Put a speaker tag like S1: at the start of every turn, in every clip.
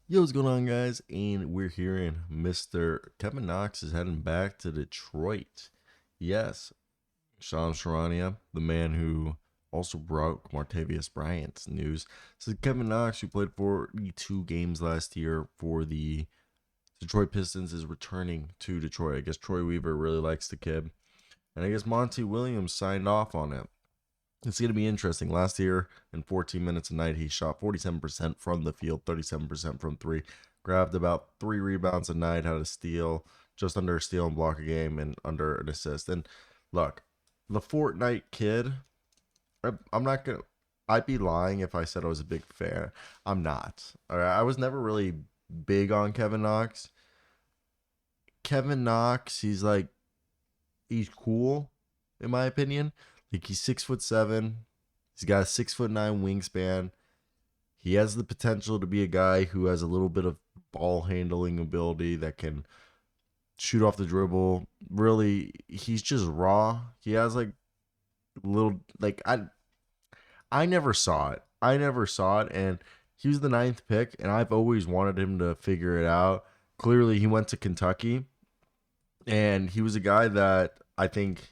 S1: Yo, what's going on, guys? And we're hearing Mr. Kevin Knox is heading back to Detroit. Yes, Sean Sharania, the man who also broke Martavius Bryant's news. So Kevin Knox, who played 42 games last year for the Detroit Pistons, is returning to Detroit. I guess Troy Weaver really likes the kid. And I guess Monty Williams signed off on it. It's going to be interesting. Last year, in 14 minutes a night, he shot 47% from the field, 37% from three, grabbed about 3 rebounds a night, had a steal, just under a steal and block a game, and under an assist. And look, the Fortnite kid, I'm not going to, I'd be lying if I said I was a big fan. I'm not. All right. I was never really big on Kevin Knox. Kevin Knox, he's cool, in my opinion. Like, he's 6'7". He's got a 6'9" wingspan. He has the potential to be a guy who has a little bit of ball handling ability that can shoot off the dribble. Really, he's just raw. He has like little like I never saw it. I never saw it, and he was the ninth pick, and I've always wanted him to figure it out. Clearly, he went to Kentucky, and he was a guy that I think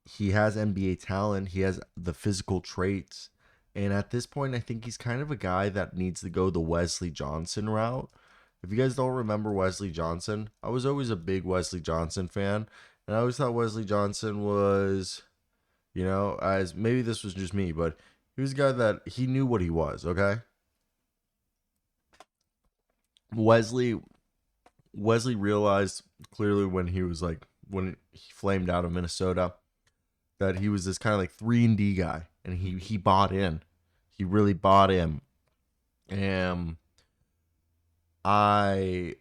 S1: he has NBA talent. He has the physical traits. And at this point, I think he's kind of a guy that needs to go the Wesley Johnson route. If you guys don't remember Wesley Johnson, I was always a big Wesley Johnson fan. And I always thought Wesley Johnson was, as maybe this was just me, but he was a guy that he knew what he was, okay? Wesley Wesley realized clearly when he was like when he flamed out of Minnesota that he was this kind of like 3-and-D guy, and he bought in. He really bought in. And I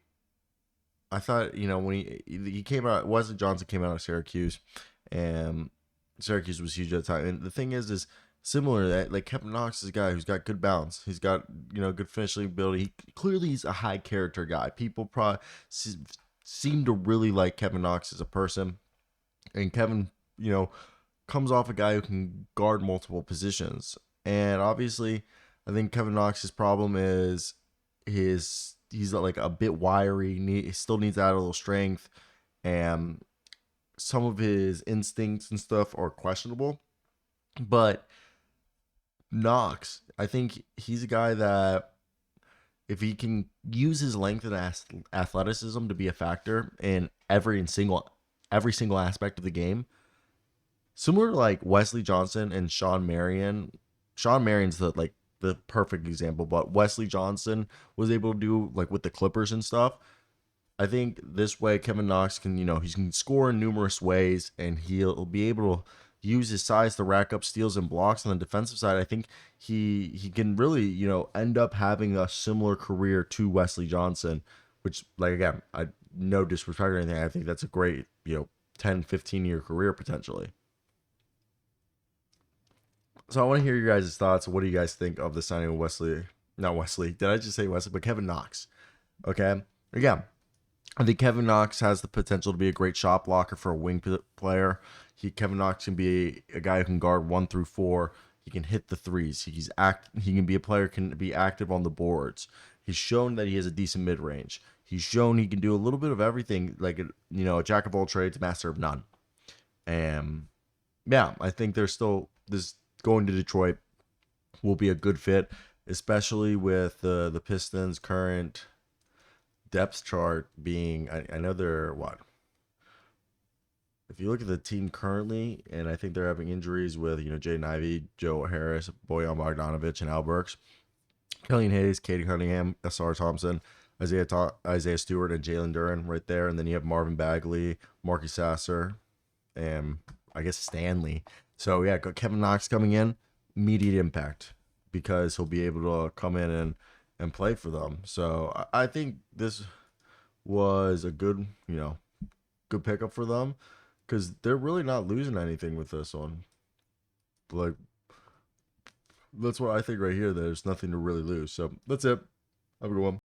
S1: I thought, when he came out, Wesley Johnson came out of Syracuse, and Syracuse was huge at the time. And the thing is similar to that, like Kevin Knox is a guy who's got good balance. He's got good finishing ability. Clearly, he's a high character guy. People probably seem to really like Kevin Knox as a person, and Kevin, comes off a guy who can guard multiple positions. And obviously, I think Kevin Knox's problem is he's like a bit wiry. He still needs to add a little strength, and some of his instincts and stuff are questionable. But Knox, I think he's a guy that if he can use his length and athleticism to be a factor in every single aspect of the game, similar to like Wesley Johnson and Sean Marion. Sean Marion's the perfect example, but Wesley Johnson was able to do like with the Clippers and stuff. I think this way Kevin Knox can, he can score in numerous ways, and he'll be able to use his size to rack up steals and blocks on the defensive side. I think he can really, end up having a similar career to Wesley Johnson, which, like, again, I no disrespect or anything. I think that's a great, 10, 15-year career potentially. So I want to hear your guys' thoughts. What do you guys think of the signing of Wesley? Not Wesley. Did I just say Wesley? But Kevin Knox. Okay. Again, I think Kevin Knox has the potential to be a great shot blocker for a wing player. Kevin Knox can be a guy who can guard 1 through 4. He can hit the threes. He can be a player can be active on the boards. He's shown that he has a decent mid range. He's shown he can do a little bit of everything, like a jack of all trades, master of none. And yeah, I think there's still this going to Detroit will be a good fit, especially with the Pistons' current depth chart being. I know they're what. If you look at the team currently, and I think they're having injuries with Jaden Ivey, Joe Harris, Bojan Bogdanovic, and Al Burks, Killian Hayes, Katie Cunningham, S.R. Thompson, Isaiah Stewart, and Jalen Duren right there, and then you have Marvin Bagley, Marky Sasser, and I guess Stanley. So yeah, Kevin Knox coming in, immediate impact because he'll be able to come in and play for them. So I think this was a good pickup for them because they're really not losing anything with this one. Like, that's what I think right here. There's nothing to really lose. So that's it. Have a good one.